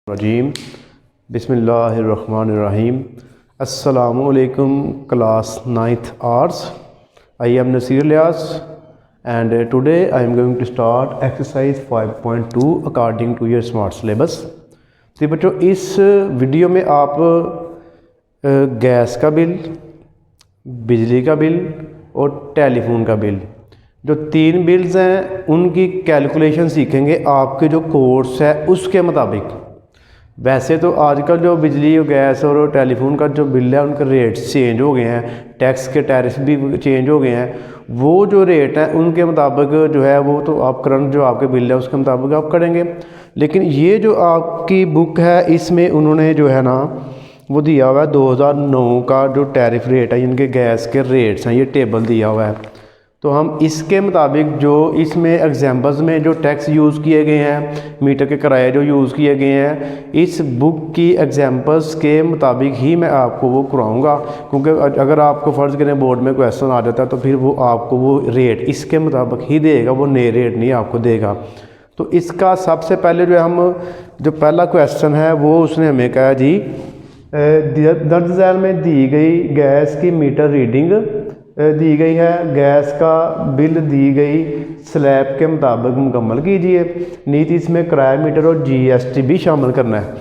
रजीम बिस्मिल्लाहिर्रहमानिर्रहीम। अस्सलामुअलैकुम class 9th arts. I am Nasir Ilyas and today I am going to start exercise 5.2 according to your smart syllabus. तो बच्चों, इस video में आप गैस का बिल, बिजली का बिल और टेलीफोन का बिल, जो 3 बिल्स हैं उनकी कैलकुलेशन सीखेंगे आपके जो कोर्स है उसके मुताबिक। वैसे तो आजकल जो बिजली और गैस और टेलीफोन का जो बिल है उनके रेट्स चेंज हो गए हैं, टैक्स के टैरिफ भी चेंज हो गए हैं। वो जो रेट है उनके मुताबिक जो है वो तो आप करंट जो आपके बिल है उसके मुताबिक आप करेंगे। लेकिन ये जो आपकी बुक है इसमें उन्होंने जो है ना वो दिया हुआ है 2009 का जो टैरिफ रेट है, इनके गैस के रेट्स हैं, ये टेबल दिया हुआ है। तो हम इसके मुताबिक जो इसमें एग्जाम्पल्स में जो टैक्स यूज़ किए गए हैं, मीटर के किराए जो यूज़ किए गए हैं, इस बुक की एग्जाम्पल्स के मुताबिक ही मैं आपको वो कराऊंगा। क्योंकि अगर आपको फ़र्ज़ करें बोर्ड में क्वेश्चन आ जाता है तो फिर वो आपको वो रेट इसके मुताबिक ही देगा, वो नए रेट नहीं आपको देगा। तो इसका सबसे पहले जो पहला क्वेश्चन है वो उसने हमें कहा जी दर्ज झैल में दी गई गैस की मीटर रीडिंग दी गई है, गैस का बिल दी गई स्लैब के मुताबिक मुकम्मल कीजिए। नीति इसमें किराया मीटर और जीएसटी भी शामिल करना है।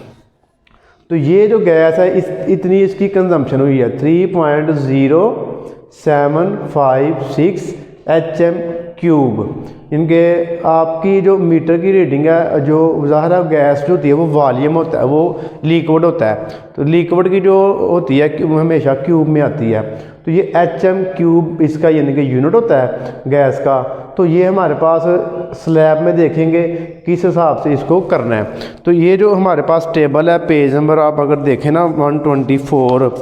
तो ये जो गैस है इतनी इसकी कंजम्पशन हुई है 3.0756 HM3। इनके आपकी जो मीटर की रीडिंग है, जो ज़ाहिर गैस जो होती है वो वॉल्यूम होता है, वो लिक्विड होता है। तो लिक्विड की जो होती है वो हमेशा क्यूब में आती है। तो ये HM3 इसका यानी कि यूनिट होता है गैस का। तो ये हमारे पास स्लैब में देखेंगे किस हिसाब से इसको करना है। तो ये जो हमारे पास टेबल है, पेज नंबर आप अगर देखें ना 124,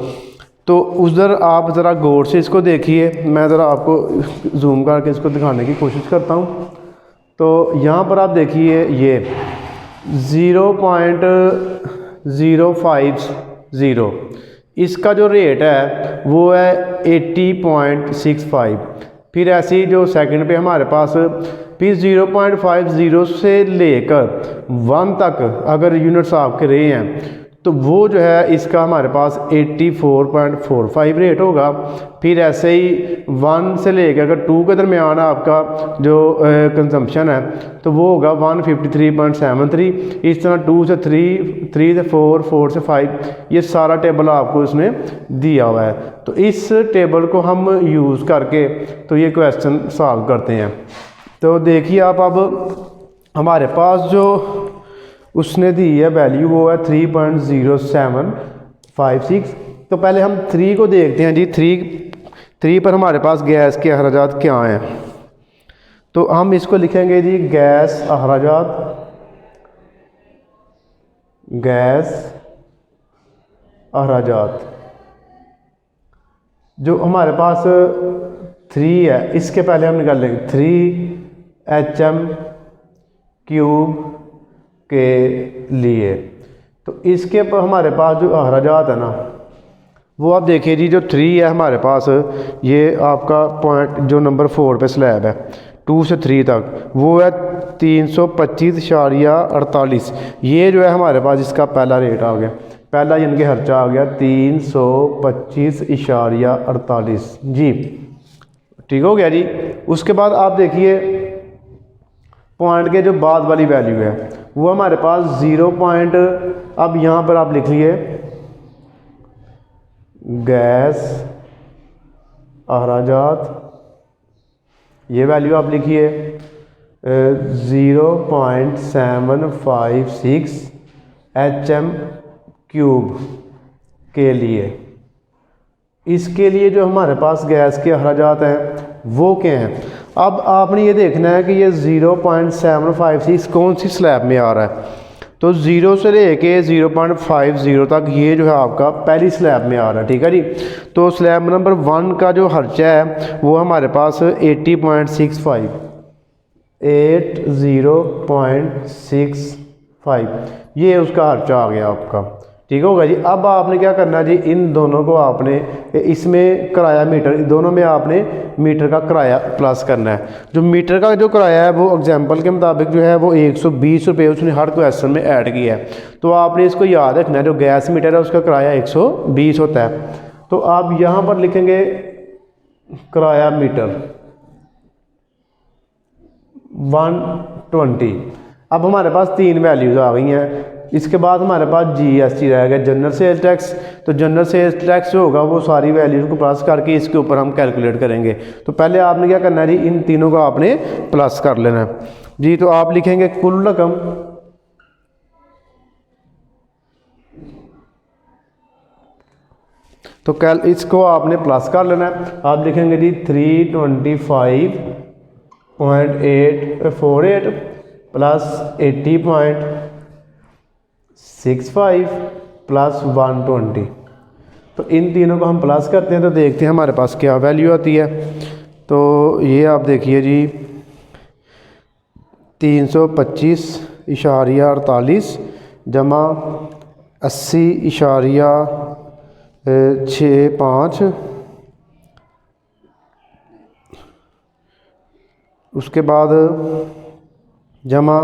तो उधर आप ज़रा गौर से इसको देखिए। मैं ज़रा आपको जूम करके इसको दिखाने की कोशिश करता हूँ। तो यहाँ पर आप देखिए ये 0.050 इसका जो रेट है वो है 80.65। फिर ऐसी जो सेकंड पे हमारे पास फिर 0.50 से लेकर 1 तक अगर यूनिट्स आपके रहे हैं तो वो जो है इसका हमारे पास 84.45 रेट होगा। फिर ऐसे ही 1 से लेकर अगर 2 के दरमियान आपका जो कंजम्पशन है तो वो होगा 153.73। इस तरह 2 से 3, 3 से 4, 4 से 5, ये सारा टेबल आपको इसमें दिया हुआ है। तो इस टेबल को हम यूज़ करके तो ये क्वेश्चन सॉल्व करते हैं। तो देखिए आप, अब हमारे पास जो उसने दी है वैल्यू वो है 3.0756। तो पहले हम 3 को देखते हैं जी। 3 पर हमारे पास गैस के अखराजात क्या हैं। तो हम इसको लिखेंगे जी गैस अखराजात। जो हमारे पास 3 है इसके पहले हम निकाल लेंगे 3 HM3 के लिए। तो इसके पर हमारे पास जो अखराजात है ना वो आप देखिए जी, जो 3 है हमारे पास, ये आपका पॉइंट जो नंबर 4 पे स्लैब है 2 से 3 तक वो है 325.48। ये जो है हमारे पास इसका पहला रेट आ गया, पहला यानी कि खर्चा आ गया 325.48 जी। ठीक हो गया जी। उसके बाद आप देखिए पॉइंट के जो बाद वाली वैल्यू है वो हमारे पास 0 पॉइंट, अब यहाँ पर आप लिख लिए गैस अखराजात, ये वैल्यू आप लिखिए 0.756 HM3 के लिए। इसके लिए जो हमारे पास गैस के अखराजात हैं वो क्या हैं। अब आपने ये देखना है कि ये 0.756 कौन सी स्लैब में आ रहा है। तो 0 से लेके 0.50 तक ये जो है आपका पहली स्लैब में आ रहा है। ठीक है जी। तो स्लैब नंबर 1 का जो खर्चा है वो हमारे पास 80.65 ये उसका खर्चा आ गया आपका। ठीक होगा जी। अब आपने क्या करना है जी, इन दोनों को आपने इसमें किराया मीटर, दोनों में आपने मीटर का किराया प्लस करना है। जो मीटर का जो किराया है वो एग्जांपल के मुताबिक जो है वो 120 रुपये उसने हर क्वेश्चन में ऐड किया है। तो आपने इसको याद रखना है, जो गैस मीटर है उसका किराया 120 होता है। तो आप यहाँ पर लिखेंगे किराया मीटर 120। अब हमारे पास 3 वैल्यूज़ आ गई हैं। इसके बाद हमारे पास GST रहेगा, जनरल सेल्स टैक्स। तो जनरल सेल्स टैक्स जो होगा वो सारी वैल्यूज़ को प्लस करके इसके ऊपर हम कैलकुलेट करेंगे। तो पहले आपने क्या करना है जी, इन तीनों को आपने प्लस कर लेना है जी। तो आप लिखेंगे कुल रकम, तो इसको आपने प्लस कर लेना है। आप लिखेंगे जी 325.848 प्लस 80.65 प्लस 120। तो इन तीनों को हम प्लस करते हैं तो देखते हैं हमारे पास क्या वैल्यू आती है। तो ये आप देखिए जी 325.48 जमा 80.65, उसके बाद जमा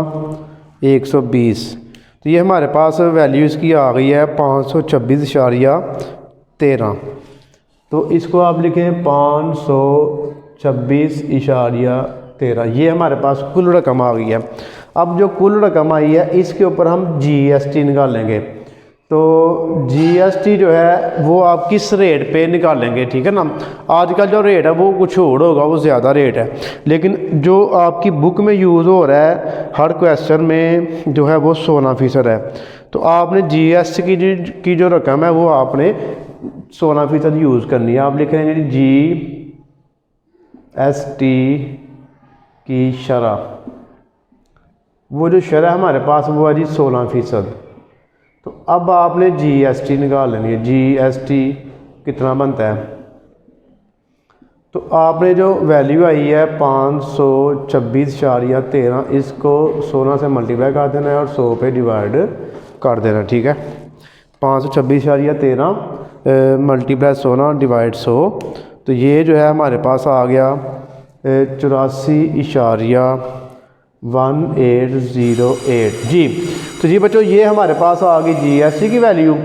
120। तो ये हमारे पास वैल्यू इसकी आ गई है 526.13। तो इसको आप लिखें 526.13। ये हमारे पास कुल रकम आ गई है। अब जो कुल रकम आई है इसके ऊपर हम GST निकालेंगे। तो GST जो है वो आप किस रेट पे निकालेंगे, ठीक है ना। आजकल जो रेट है वो कुछ और होगा, वो ज़्यादा रेट है, लेकिन जो आपकी बुक में यूज़ हो रहा है हर क्वेश्चन में जो है वो 16% है। तो आपने GST की जो रकम है वो आपने 16% यूज़ करनी है। आप लिखेंगे GST की शरह, वो जो शरह हमारे पास वो है जी 16%। तो अब आपने GST निकाल लेनी है। GST कितना बनता है, तो आपने जो वैल्यू आई है 526.13, इसको 16 से मल्टीप्लाई कर देना है और 100 पे डिवाइड कर देना, ठीक है। 526.13 मल्टीप्लाई 16 डिवाइड 100। तो ये जो है हमारे पास आ गया 84.1808 जी। तो जी बच्चों ये हमारे पास आ गई GST की वैल्यू।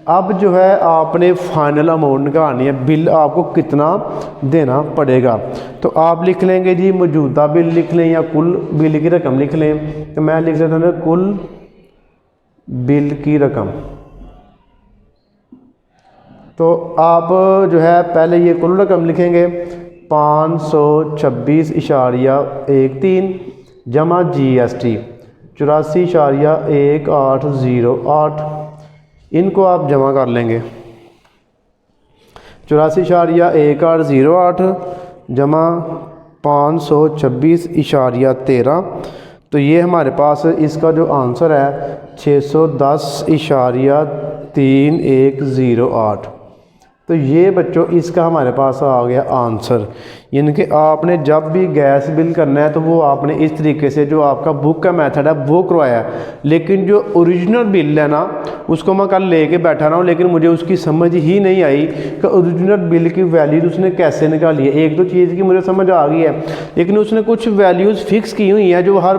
अब जो है आपने फाइनल अमाउंट निकालनी है, बिल आपको कितना देना पड़ेगा। तो आप लिख लेंगे जी मौजूदा बिल लिख लें या कुल बिल की रकम लिख लें। तो मैं लिख लेता हूँ कुल बिल की रकम। तो आप जो है पहले ये कुल रकम लिखेंगे 526.13 जमा GST 84.1808। इनको आप जमा कर लेंगे। 84.1808 जमा 526.13। तो ये हमारे पास इसका जो आंसर है 610.3108। तो ये बच्चों इसका हमारे पास आ गया आंसर। यानी कि आपने जब भी गैस बिल करना है तो वो आपने इस तरीके से जो आपका बुक का मेथड है वो करवाया है। लेकिन जो ओरिजिनल बिल है ना उसको मैं कल लेके बैठा रहा हूँ, लेकिन मुझे उसकी समझ ही नहीं आई कि ओरिजिनल बिल की वैल्यूज़ उसने कैसे निकाली है। एक दो चीज़ की मुझे समझ आ गई है, लेकिन उसने कुछ वैल्यूज़ फिक्स की हुई हैं जो हर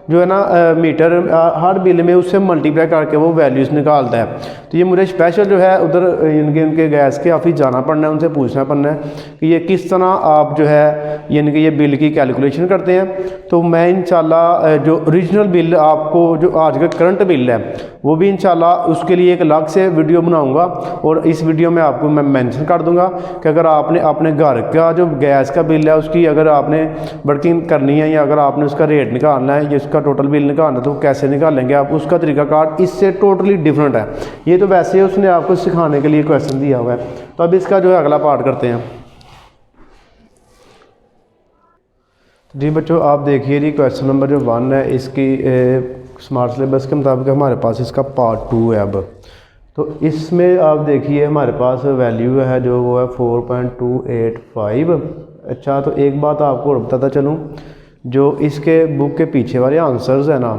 जो है ना मीटर हर बिल में उससे मल्टीप्लाई करके वो वैल्यूज़ निकालता है। तो ये मुझे स्पेशल जो है उधर उनके गैस के ऑफिस जाना पड़ना है, उनसे पूछना पड़ना है कि ये किस तरह आप जो है यानी कि ये बिल की कैलकुलेशन करते हैं। तो मैं इंशाल्लाह जो ओरिजिनल बिल आपको जो आज का करंट बिल है वो भी इंशाल्लाह उसके लिए एक अलग से वीडियो बनाऊंगा, और इस वीडियो में आपको मैं मेंशन कर दूंगा कि अगर आपने अपने घर का जो गैस का बिल है उसकी अगर आपने वर्किंग करनी है या अगर आपने उसका रेट निकालना है या उसका टोटल बिल निकालना है तो कैसे निकालेंगे आप, उसका तरीकाकार इससे टोटली डिफरेंट है। ये तो वैसे उसने आपको सिखाने के लिए क्वेश्चन दिया हुआ है। तो अब इसका जो है अगला पार्ट करते हैं जी बच्चों। आप देखिए जी क्वेश्चन नंबर जो 1 है इसकी स्मार्ट सिलेबस के मुताबिक हमारे पास इसका पार्ट 2 है। अब तो इसमें आप देखिए हमारे पास वैल्यू है जो वो है 4.285। अच्छा, तो एक बात आपको और बताता चलूँ, जो इसके बुक के पीछे वाले आंसर्स है ना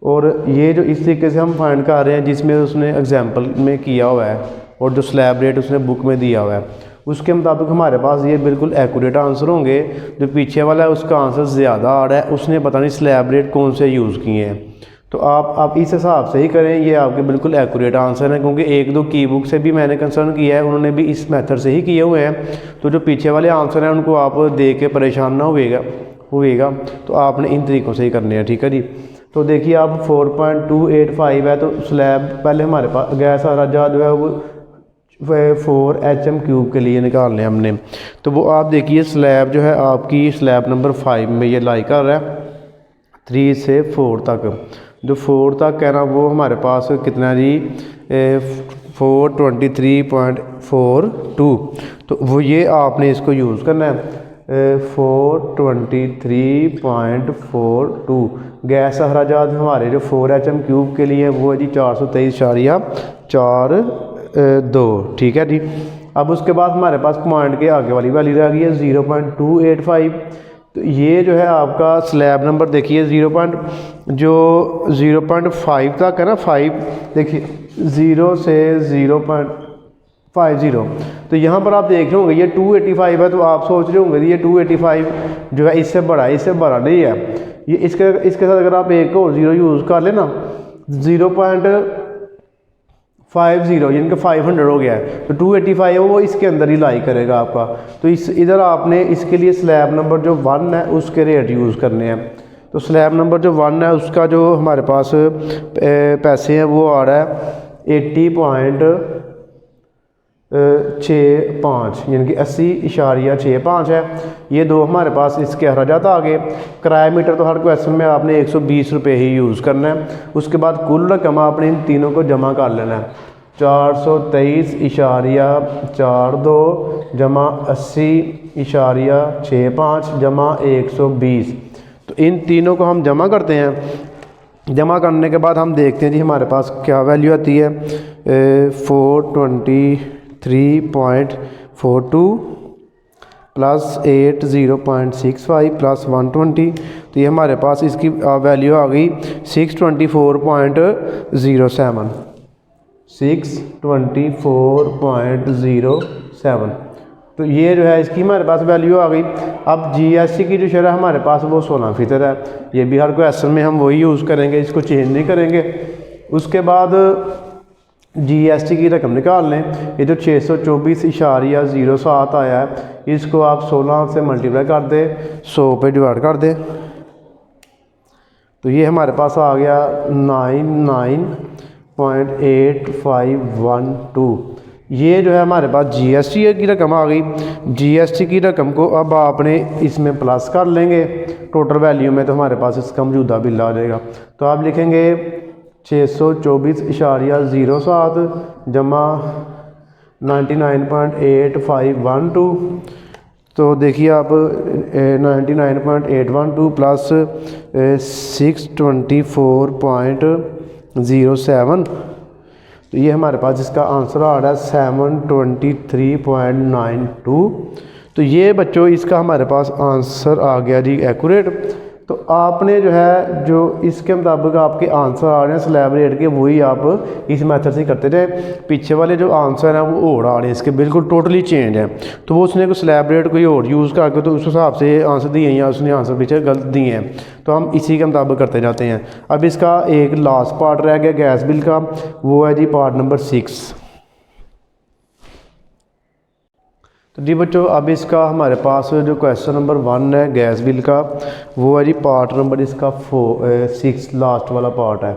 और ये जो इस तरीके से हम फाइंड कर रहे हैं जिसमें उसने एग्जाम्पल में किया हुआ है और जो स्लैब रेट उसने बुक में दिया हुआ है उसके मुताबिक हमारे पास ये बिल्कुल एक्यूरेट आंसर होंगे। जो पीछे वाला है उसका आंसर ज़्यादा आ रहा है, उसने पता नहीं स्लैब रेट कौन से यूज़ किए हैं। तो आप इस हिसाब से ही करें, ये आपके बिल्कुल एक्यूरेट आंसर हैं, क्योंकि एक दो की बुक से भी मैंने कंसर्न किया है, उन्होंने भी इस मेथड से ही किए हुए हैं। तो जो पीछे वाले आंसर हैं उनको आप देख के परेशान ना होइएगा, तो आपने इन तरीक़ों से ही करने हैं, ठीक है जी। तो देखिए आप 4.285 है, तो स्लैब पहले हमारे पास गैस अखराजात जो है वो 4 HM³ के लिए निकालने हमने। तो वो आप देखिए स्लैब जो है आपकी स्लैब नंबर 5 में ये लाई कर रहा है 3 से 4 तक। जो 4 तक है ना वो हमारे पास कितना जी 423.42। तो वो ये आपने इसको यूज़ करना है 423.42। गैस अखराजात हमारे जो 4 HM³ के लिए वो है जी 423.42, ठीक है जी। अब उसके बाद हमारे पास पॉइंट के आगे वाली वैल्यू रह गई है 0.285। तो ये जो है आपका स्लैब नंबर देखिए 0.5 तक है ना, 5 देखिए 0 से 0.50। तो यहाँ पर आप देख रहे होंगे ये 285 है, तो आप सोच रहे होंगे ये 285 जो है इससे बड़ा है, इससे बड़ा नहीं है ये। इसके साथ अगर आप एक और 0 यूज़ कर लेना 0.50 यानी कि 500 हो गया है, तो 285 है वो इसके अंदर ही लाई करेगा आपका। तो इधर आपने इसके लिए स्लैब नंबर जो 1 है उसके रेट यूज़ करने हैं। तो स्लैब नंबर जो 1 है उसका जो हमारे पास पैसे हैं वो आ रहा है 80.65 यानी कि 80.65 है। ये दो हमारे पास इसके अखराजात आ गए। किराया मीटर तो हर क्वेश्चन में आपने 120 रुपये ही यूज़ करना है। उसके बाद कुल रकम आपने इन तीनों को जमा कर लेना है 423.42 जमा 80.65 जमा 120। तो इन तीनों को हम जमा करते हैं। जमा करने के बाद हम देखते हैं जी हमारे पास क्या वैल्यू आती है 423.42 प्लस 80.65 प्लस 120। तो ये हमारे पास इसकी वैल्यू आ गई 624.07। तो ये जो है इसकी हमारे पास वैल्यू आ गई। अब GST की जो शरह हमारे पास वो 16% है। ये भी हर क्वेश्चन में हम वही यूज़ करेंगे, इसको चेंज नहीं करेंगे। उसके बाद GST की रकम निकाल लें। ये जो 624.07 आया है इसको आप 16 से मल्टीप्लाई कर दें, 100 पे डिवाइड कर दें, तो ये हमारे पास आ गया 99.8512। ये जो है हमारे पास GST की रकम आ गई। GST की रकम को अब आपने इसमें प्लस कर लेंगे टोटल वैल्यू में, तो हमारे पास इसका मौजूदा बिल आ जाएगा। तो आप लिखेंगे 624.07 जमा 99.8512। तो देखिए आप 99.812 प्लस 624.07, तो ये हमारे पास इसका आंसर आ रहा है 723.92। तो ये बच्चों इसका हमारे पास आंसर आ गया जी एक्यूरेट। तो आपने जो है जो इसके मुताबिक आपके आंसर आ रहे हैं स्लैब रेट के, वही आप इस मेथड से करते रहे। पीछे वाले जो आंसर हैं वो और आ रहे हैं इसके बिल्कुल टोटली चेंज है। तो वो उसने कोई स्लैब रेट कोई और यूज़ करके तो उस हिसाब से आंसर दिए हैं या उसने आंसर पीछे गलत दिए हैं, तो हम इसी के मुताबिक करते जाते हैं। अब इसका एक लास्ट पार्ट रह गया गैस बिल का, वो है जी पार्ट नंबर 6। तो जी बच्चों अब इसका हमारे पास जो क्वेश्चन नंबर 1 है गैस बिल का, वो है जी पार्ट नंबर इसका 6 लास्ट वाला पार्ट है।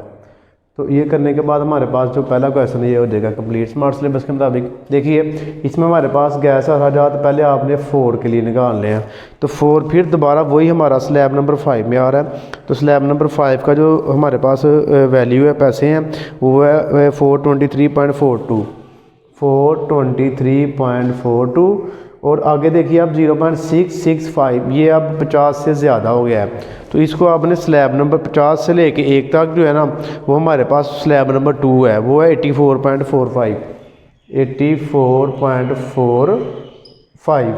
तो ये करने के बाद हमारे पास जो पहला क्वेश्चन है ये हो जाएगा कंप्लीट स्मार्ट सिलेबस के मुताबिक। देखिए इसमें हमारे पास गैस अखराजात पहले आपने 4 के लिए निकालने हैं, तो 4 फिर दोबारा वही हमारा स्लैब नंबर 5 में आ रहा है। तो स्लैब नंबर 5 का जो हमारे पास वैल्यू है पैसे हैं वो है 423.42 और आगे देखिए आप 0.665, ये अब 50 से ज़्यादा हो गया है। तो इसको आपने स्लैब नंबर 50 से लेके 1 तक जो है ना वो हमारे पास स्लैब नंबर 2 है, वो है 84.45।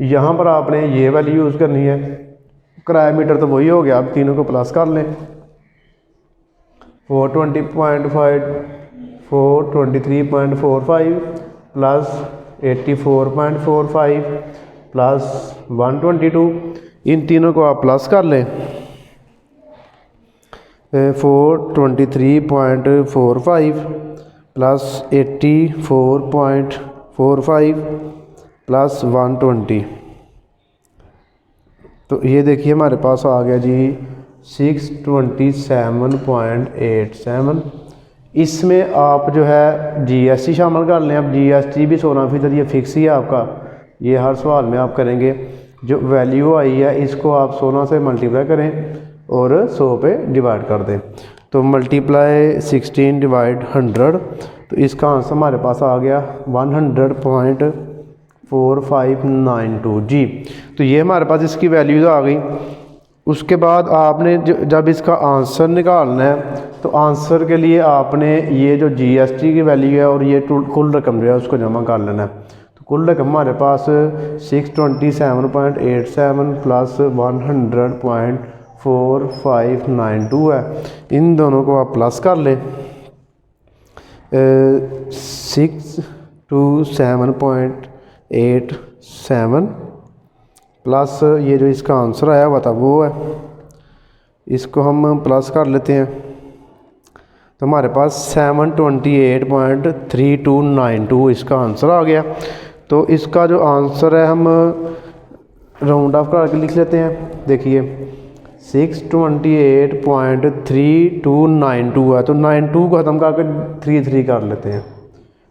यहाँ पर आपने ये वैल्यू यूज़ करनी है। किराया मीटर तो वही हो गया, आप तीनों को प्लस कर लें। 420.5 423.45 प्लस 84.45 प्लस 122, इन तीनों को आप प्लस कर लें। 423.45 प्लस 84.45 प्लस 120, तो ये देखिए हमारे पास आ गया जी 627.87। इसमें आप जो है जीएसटी शामिल कर लें। अब जीएसटी भी 16%, ये फिक्स ही है आपका, ये हर सवाल में आप करेंगे। जो वैल्यू आई है इसको आप 16 से मल्टीप्लाई करें और 100 पे डिवाइड कर दें, तो मल्टीप्लाई 16 डिवाइड 100, तो इसका आंसर हमारे पास आ गया 100.4592 जी। तो ये हमारे पास इसकी वैल्यूज़ आ गई। उसके बाद आपने जब इसका आंसर निकालना है तो आंसर के लिए आपने ये जो जीएसटी की वैल्यू है और ये कुल रकम जो है उसको जमा कर लेना है। तो कुल रकम हमारे पास 627.87 प्लस 100.4592 है। इन दोनों को आप प्लस कर लें। 627.87 प्लस ये जो इसका आंसर आया हुआ था वो है, इसको हम प्लस कर लेते हैं, तो हमारे पास 728.3292 इसका आंसर आ गया। तो इसका जो आंसर है हम राउंड ऑफ करके लिख लेते हैं। देखिए 628.3292 है, तो 92 को ख़त्म करके 33 कर लेते हैं।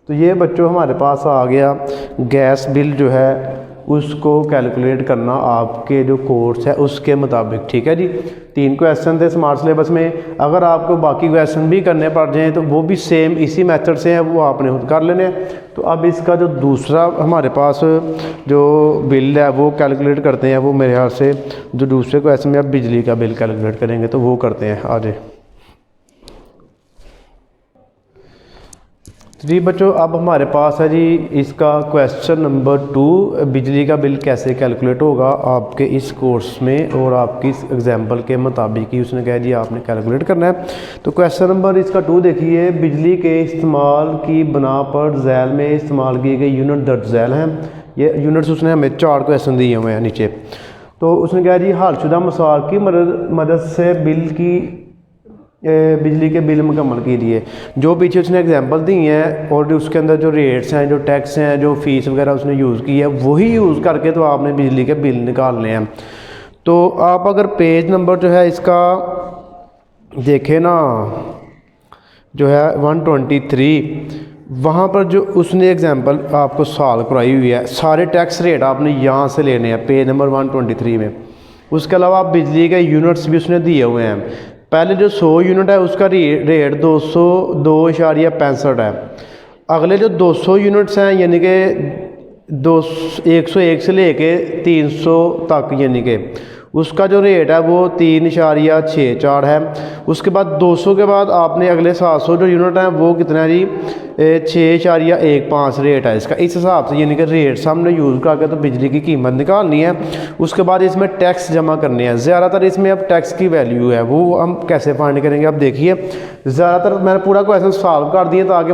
तो ये बच्चों हमारे पास आ गया गैस बिल जो है उसको कैलकुलेट करना आपके जो कोर्स है उसके मुताबिक। ठीक है जी, 3 क्वेश्चन थे स्मार्ट सिलेबस में। अगर आपको बाकी क्वेश्चन भी करने पड़ जाएँ तो वो भी सेम इसी मेथड से हैं, वो आपने खुद कर लेने हैं। तो अब इसका जो दूसरा हमारे पास जो बिल है वो कैलकुलेट करते हैं। वो मेरे ख्याल से जो दूसरे क्वेश्चन में अब बिजली का बिल कैलकुलेट करेंगे तो वो करते हैं आगे। जी बच्चों, अब हमारे पास है जी इसका क्वेश्चन नंबर 2, बिजली का बिल कैसे कैलकुलेट होगा आपके इस कोर्स में और आपकी इस एग्जाम्पल के मुताबिक ही उसने कहा जी आपने कैलकुलेट करना है। तो क्वेश्चन नंबर इसका 2 देखिए, बिजली के इस्तेमाल की बना पर झैल में इस्तेमाल किए गए यूनिट दर्ज झैल हैं। ये यूनिट्स उसने हमें 4 क्वेश्चन दिए हुए हैं नीचे। तो उसने कहा जी हालशुदा मिसाल की मदद से बिजली के बिल मुकम्मल कीजिए। जो पीछे उसने एग्जांपल दी हैं और उसके अंदर जो रेट्स हैं, जो टैक्स हैं, जो फीस वगैरह उसने यूज़ की है वही यूज़ करके तो आपने बिजली के बिल निकालने हैं। तो आप अगर पेज नंबर जो है इसका देखें ना, जो है 123, वहाँ पर जो उसने एग्जांपल आपको सॉल्व कराई हुई है, सारे टैक्स रेट आपने यहाँ से लेने हैं पेज नंबर 123 में। उसके अलावा बिजली के यूनिट्स भी उसने दिए हुए हैं। पहले जो 100 यूनिट है उसका रेट 202.65 है। अगले जो 200 यूनिट्स हैं यानी कि 101 से लेके 300 तक, यानी कि उसका जो रेट है वो 3.64 है। उसके बाद 200 के बाद आपने अगले 700 जो यूनिट हैं वो कितना है जी 6.15 रेट है इसका। इस हिसाब से यानी कि रेट्स हमने यूज़ करके तो बिजली की कीमत निकालनी है। उसके बाद इसमें टैक्स जमा करने हैं। ज़्यादातर इसमें अब टैक्स की वैल्यू है वो हम कैसे फाइंड करेंगे। अब देखिए ज़्यादातर मैंने पूरा क्वेश्चन सॉल्व कर दिया ताकि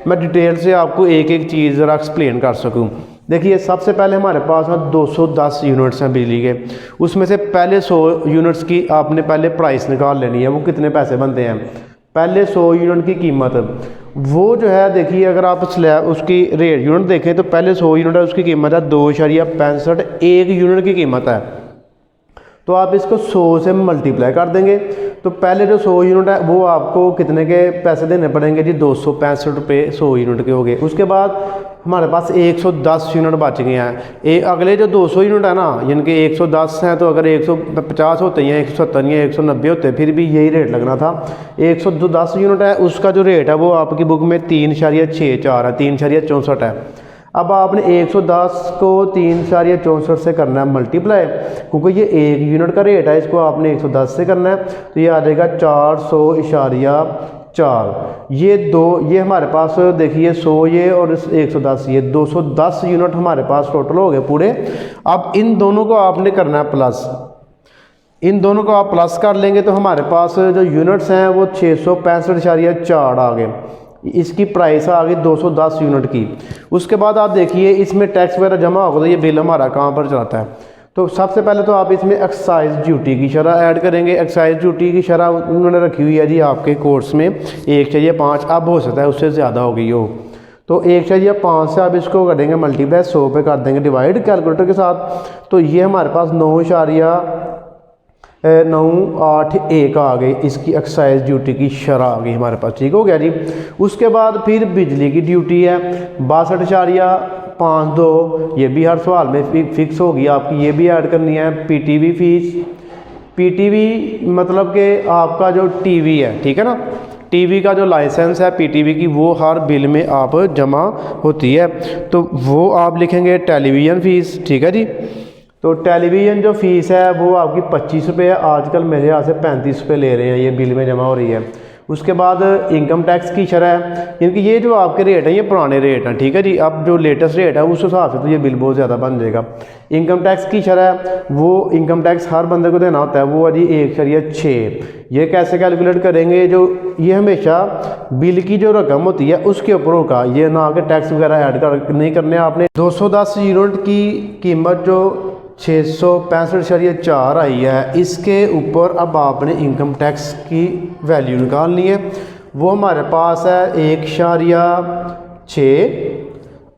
मैं डिटेल से आपको एक एक चीज़ ज़रा एक्सप्लेन कर सकूँ। देखिए सबसे पहले हमारे पास ना 210 यूनिट्स हैं बिजली के। उसमें से पहले 100 यूनिट्स की आपने पहले प्राइस निकाल लेनी है, वो कितने पैसे बनते हैं। पहले 100 यूनिट की कीमत वो जो है, देखिए अगर आप स्लैब उसकी रेट यूनिट देखें तो पहले 100 यूनिट है उसकी कीमत है 2.65, एक यूनिट की कीमत है। तो आप इसको 100 से मल्टीप्लाई कर देंगे तो पहले जो 100 यूनिट है वो आपको कितने के पैसे देने पड़ेंगे जी 265 रुपये 100 यूनिट के हो गए। उसके बाद हमारे पास 110 यूनिट बच गए हैं। अगले जो 200 यूनिट है ना, यानी कि 110 हैं तो अगर 150 होते हैं, 170 या 190 होते फिर भी यही रेट लगना था। 110 यूनिट है उसका जो रेट है वो आपकी बुक में 3.64 है, 3.64 है। अब आपने 110 को 3.64 से करना है मल्टीप्लाई, क्योंकि ये एक यूनिट का रेट है, इसको आपने 110 से करना है तो ये आ जाएगा 400.4। ये हमारे पास देखिए 100 ये और 110 ये 210 यूनिट हमारे पास टोटल हो गए पूरे। अब इन दोनों को आपने करना है प्लस। इन दोनों को आप प्लस कर लेंगे तो हमारे पास जो यूनिट्स हैं वो 665.4 आ गए। इसकी प्राइस आ गई 210 यूनिट की। उसके बाद आप देखिए इसमें टैक्स वगैरह जमा होगा तो ये बिल हमारा कहाँ पर जाता है। तो सबसे पहले तो आप इसमें एक्साइज ड्यूटी की शरह ऐड करेंगे। एक्साइज ड्यूटी की शरह उन्होंने रखी हुई है जी आपके कोर्स में 1/5, अब हो सकता है उससे ज़्यादा हो गई हो। तो 1/5 से आप इसको करेंगे मल्टीप्लाई 100 पे कर देंगे डिवाइड कैलकुलेटर के साथ। तो ये हमारे पास 9.981 आ गई, इसकी एक्साइज ड्यूटी की शरह आ गई हमारे पास। ठीक हो गया जी। उसके बाद फिर बिजली की ड्यूटी है 62.52, ये भी हर सवाल में फिक्स होगी आपकी, ये भी ऐड करनी है। पीटीवी फीस, पीटीवी मतलब कि आपका जो टीवी है, ठीक है ना, टीवी का जो लाइसेंस है पीटीवी की, वो हर बिल में आप जमा होती है, तो वो आप लिखेंगे टेलीविज़न फ़ीस। ठीक है जी। तो टेलीविज़न जो फ़ीस है वो आपकी 25 रुपये है, आजकल मेरे यहाँ से 35 रुपये ले रहे हैं, ये बिल में जमा हो रही है। उसके बाद इनकम टैक्स की शरह है, क्योंकि ये जो आपके रेट हैं ये पुराने रेट हैं। ठीक है जी। अब जो लेटेस्ट रेट है उस हिसाब से तो ये बिल बहुत ज़्यादा बन जाएगा। इनकम टैक्स की शरह, वो इनकम टैक्स हर बंदे को देना होता है, वो है जी 1/6। ये कैसे कैलकुलेट करेंगे, जो ये हमेशा बिल की जो रकम होती है उसके ऊपर होगा, ये ना कि टैक्स वगैरह ऐड कर नहीं करने आपने। 210 यूनिट की कीमत जो 665.4 आई है, इसके ऊपर अब आपने इनकम टैक्स की वैल्यू निकालनी है। वो हमारे पास है 1/6,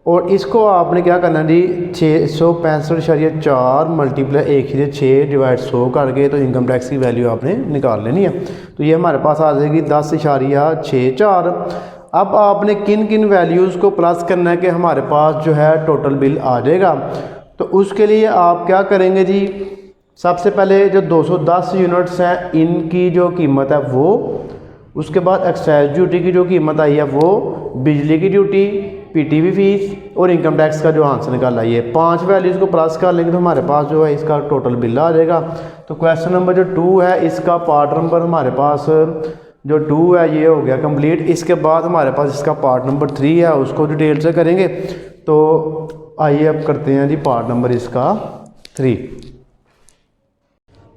और इसको आपने क्या करना है जी 665.4 मल्टीप्लाई 1/6 डिवाइड 100 करके तो इनकम टैक्स की वैल्यू आपने निकाल लेनी है। तो ये हमारे पास आ जाएगी 10.64। अब आपने किन किन वैल्यूज़ को प्लस करना है कि हमारे पास जो है टोटल बिल आ जाएगा। तो उसके लिए आप क्या करेंगे जी, सबसे पहले जो 210 यूनिट्स हैं इनकी जो कीमत है वो, उसके बाद एक्साइज ड्यूटी की जो कीमत आई है वो, बिजली की ड्यूटी, पीटीवी फीस और इनकम टैक्स का जो आंसर निकाला, ये 5 वैल्यूज़ को प्लस कर लेंगे तो हमारे पास जो है इसका टोटल बिल आ जाएगा। तो क्वेश्चन नंबर जो 2 है इसका पार्ट नंबर हमारे पास जो 2 है ये हो गया कंप्लीट। इसके बाद हमारे पास इसका पार्ट नंबर 3 है, उसको डिटेल से करेंगे। तो आइए अब करते हैं जी पार्ट नंबर इसका 3।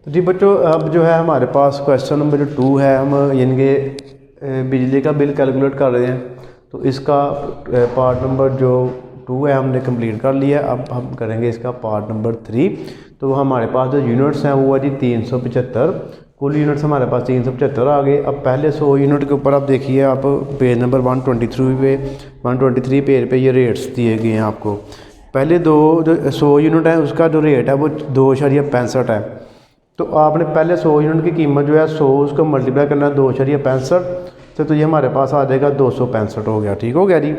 तो जी बच्चों अब जो है हमारे पास क्वेश्चन नंबर जो 2 है, हम यानी कि बिजली का बिल कैलकुलेट कर रहे हैं। तो इसका पार्ट नंबर जो 2 है हमने कंप्लीट कर लिया। अब हम करेंगे इसका पार्ट नंबर 3। तो हमारे पास जो यूनिट्स हैं वो है जी 375, कुल यूनिट्स हमारे पास 375 आ गए। अब पहले 100 यूनिट के ऊपर आप देखिए, आप पेज नंबर 123 पेज पे ये रेट्स दिए गए हैं आपको। पहले जो 100 यूनिट है उसका जो रेट है वो 2.65 है। तो आपने पहले 100 यूनिट की कीमत जो है 100 उसको मल्टीप्लाई करना है 2.65 से, तो ये हमारे पास आ जाएगा 265 हो गया। ठीक हो गया जी।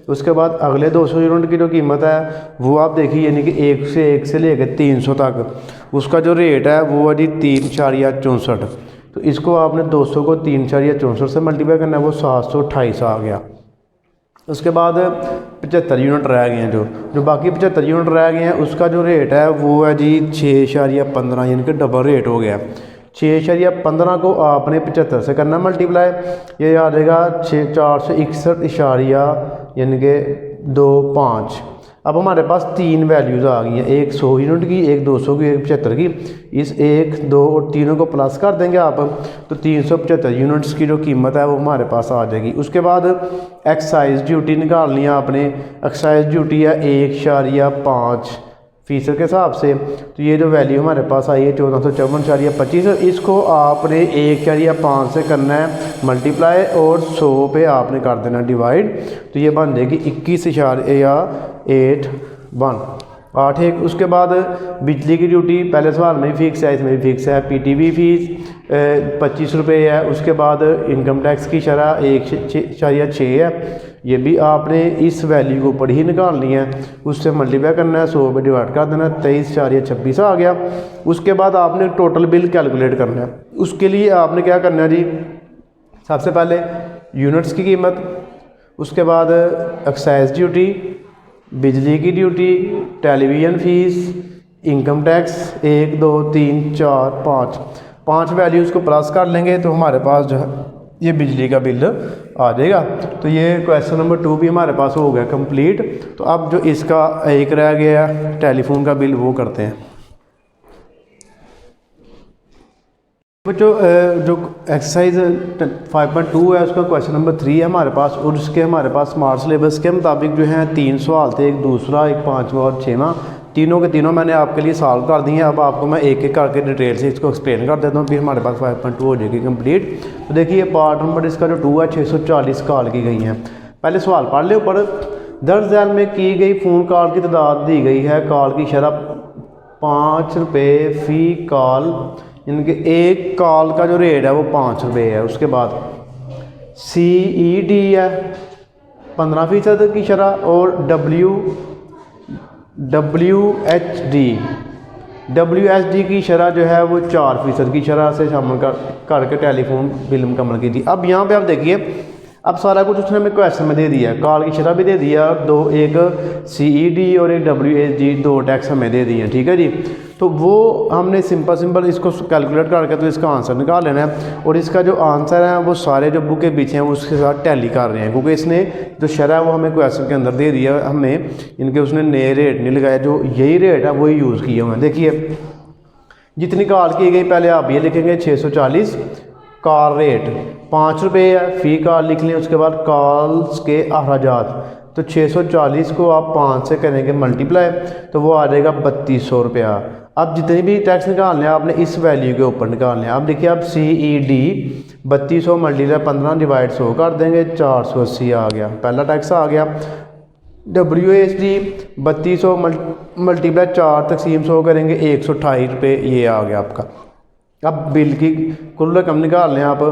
उसके बाद अगले 200 यूनिट की जो कीमत है वो आप देखिए, यानी कि 1 से लेकर 300 तक उसका जो रेट है वो है जी 3.64। तो इसको आपने 200 को 3.64 से मल्टीप्लाई करना है, वो 728 आ गया। उसके बाद 75 यूनिट रह गए हैं, जो बाकी 75 यूनिट रह गए हैं उसका जो रेट है वो है जी 6.15, यानी कि डबल रेट हो गया। 6.15 को आपने 75 से करना मल्टीप्लाई, ये आ जाएगा 461 यानी कि 25। अब हमारे पास 3 वैल्यूज़ आ गई हैं, एक 100 यूनिट की, एक 200 की, एक 75 की। इस 1, 2 और 3 को प्लस कर देंगे आप, तो 375 यूनिट्स की जो कीमत है वो हमारे पास आ जाएगी। उसके बाद एक्साइज ड्यूटी निकालनी है आपने। एक्साइज ड्यूटी है 1.5% के हिसाब से। तो ये जो वैल्यू हमारे पास आई है 1454.25, इसको आपने 1.5 से करना है मल्टीप्लाई और 100 पे आपने कर देना डिवाइड, तो ये बन जाएगी 21.81। उसके बाद बिजली की ड्यूटी पहले सवाल में ही फिक्स है, इसमें भी फिक्स है। पीटीवी फीस 25 रुपये है। उसके बाद इनकम टैक्स की शरह 1.6 है, ये भी आपने इस वैल्यू को ऊपर ही निकालनी है, उससे मल्टीप्लाई करना है, 100 पे डिवाइड कर देना, 23.26 आ गया। उसके बाद आपने टोटल बिल कैलकुलेट करना है। उसके लिए आपने क्या करना है जी, सबसे पहले यूनिट्स की कीमत, उसके बाद एक्साइज ड्यूटी, बिजली की duty, television fees, income tax 1, 2, 3, 4, 5 values को प्लस कर लेंगे तो हमारे पास जो है ये बिजली का बिल आ जाएगा। तो ये क्वेश्चन नंबर 2 भी हमारे पास हो गया कंप्लीट। तो अब जो इसका एक रह गया टेलीफोन का बिल वो करते हैं। बच्चों जो एक्सरसाइज 5.2 है उसका क्वेश्चन नंबर 3 है हमारे पास, और उसके हमारे पास स्मार्ट सिलेबस के मुताबिक जो है 3 सवाल थे, एक दूसरा, एक पाँचवा और छठवां। तीनों के तीनों मैंने आपके लिए सॉल्व कर दिए हैं। अब आपको मैं एक एक करके डिटेल से इसको एक्सप्लेन कर देता हूँ, फिर हमारे पास 5.2 हो जाएगी कंप्लीट। तो देखिए पार्ट नंबर इसका जो 2 है 640 कॉल की गई हैं। पहले सवाल पढ़ ले ऊपर। दर्ज झैल में की गई फ़ोन कॉल की तादाद दी गई है। कॉल की शरह 5 रुपये फ़ी कॉल, इनके एक कॉल का जो रेट है वो 5 रुपये है। उसके बाद CED है 15% की शरह, और WHD की शरह जो है वो 4% की शरह से शामिल करके टेलीफोन बिल मुकम्मल की थी। अब यहाँ पे आप देखिए, अब सारा कुछ उसने हमें क्वेश्चन में दे दिया है। कॉल की शरह भी दे दिया, एक CED और एक WHD, 2 टैक्स हमें दे दिए हैं, ठीक है जी। तो वो हमने सिंपल इसको कैलकुलेट करके तो इसका आंसर निकाल लेना है, और इसका जो आंसर है वो सारे जो बुक के पीछे हैं उसके साथ टैली कर रहे हैं, क्योंकि इसने जो शरह है वो हमें क्वेश्चन के अंदर दे दिया। हमें इनके उसने नए रेट नहीं लगाया, जो यही रेट है वही यूज़ किए हुए हैं। देखिए जितनी कॉल की गई, पहले आप ये लिखेंगे 640 कॉल रेट 5 रुपये है, फ़ी कॉल लिख लें। उसके बाद कॉल्स के अखराजात, तो 640 को आप 5 से करेंगे मल्टीप्लाई, तो वो आ जाएगा 3200 रुपया। अब जितने भी टैक्स निकालने हैं आपने इस वैल्यू के ऊपर निकालने हैं। अब देखिए आप CED 3200 मल्टीप्लाई 15 डिवाइड 100 कर देंगे, 480 आ गया, पहला टैक्स आ गया। WHD 3200 मल्टीप्लाई 4 तकसीम 100 करेंगे, 128 रुपये, ये आ गया आपका। अब बिल की कुल रकम निकाल लें आप,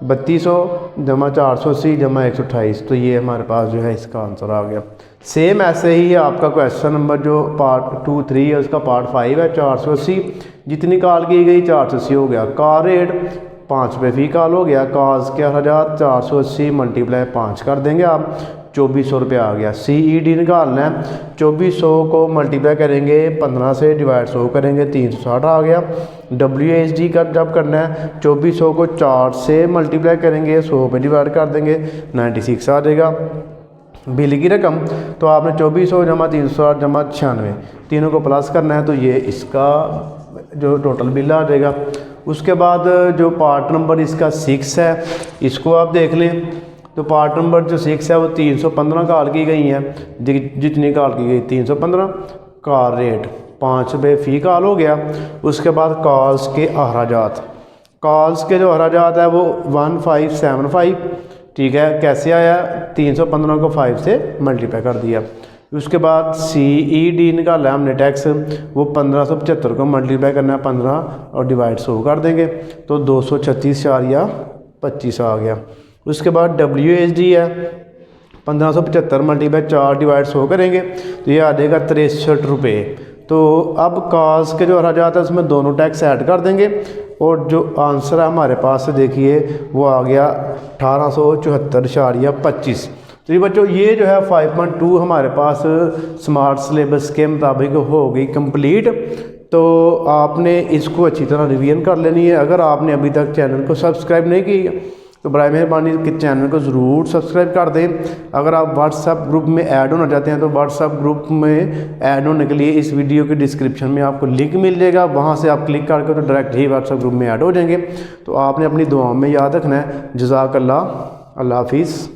3200 जमा 480 जमा 128, तो ये हमारे पास जो है इसका आंसर आ गया। सेम ऐसे ही आपका क्वेश्चन नंबर जो पार्ट 2, 3 है उसका पार्ट 5 है 480, जितनी कॉल की गई 480 हो गया। कॉल रेट 5 रुपये फ़ी कॉल हो गया। कॉल्स के अखराजात 480 मल्टीप्लाई 5 कर देंगे आप, 2400 रुपये आ गया। CED निकालना है, 2400 को मल्टीप्लाई करेंगे 15 से डिवाइड 100 करेंगे, 360 आ गया। WHD का जब करना है, 2400 को 4 से मल्टीप्लाई करेंगे, 100 पे डिवाइड कर देंगे, 96 आ जाएगा। बिल की रकम तो आपने 2400 जमा 360 जमा 96, तीनों को प्लस करना है, तो ये इसका जो टोटल बिल आ जाएगा। उसके बाद जो पार्ट नंबर इसका 6 है, इसको आप देख लें। तो पार्ट नंबर जो 6 है वो 315 कॉल की गई हैं, जितनी कॉल की गई 315। कॉल रेट 5 रुपये फ़ी कॉल हो गया। उसके बाद कॉल्स के अखराजात, कॉल्स के जो अखराजात है वो 1575, ठीक है। कैसे आया, 315 को 5 से मल्टीप्लाई कर दिया। उसके बाद CED निकाला हमने टैक्स, वो 1575 को मल्टीप्लाई करना है 15 और डिवाइड 100 कर देंगे, तो 236.25 आ गया। उसके बाद WHD है 1575 मल्टीप्लाई 4 डिवाइड 100 करेंगे, तो ये आ जाएगा 63 रुपये। तो अब कॉल्स के जो अखराजात है उसमें दोनों टैक्स ऐड कर देंगे, और जो आंसर है हमारे पास देखिए वो आ गया 1874.25। तो ये बच्चों ये जो है 5.2 हमारे पास स्मार्ट सिलेबस के मुताबिक हो गई कंप्लीट। तो आपने इसको अच्छी तरह रिवीजन कर लेनी है। अगर आपने अभी तक चैनल को सब्सक्राइब नहीं किया तो बराए मेहरबानी कि चैनल को ज़रूर सब्सक्राइब कर दें। अगर आप व्हाट्सएप ग्रुप में ऐड होना चाहते हैं तो व्हाट्सएप ग्रुप में ऐड होने के लिए इस वीडियो के डिस्क्रिप्शन में आपको लिंक मिल जाएगा, वहाँ से आप क्लिक करके तो डायरेक्ट ही व्हाट्सएप ग्रुप में ऐड हो जाएंगे। तो आपने अपनी दुआओं में याद रखना है। जज़ाकल्लाह, अल्लाह हाफिज़।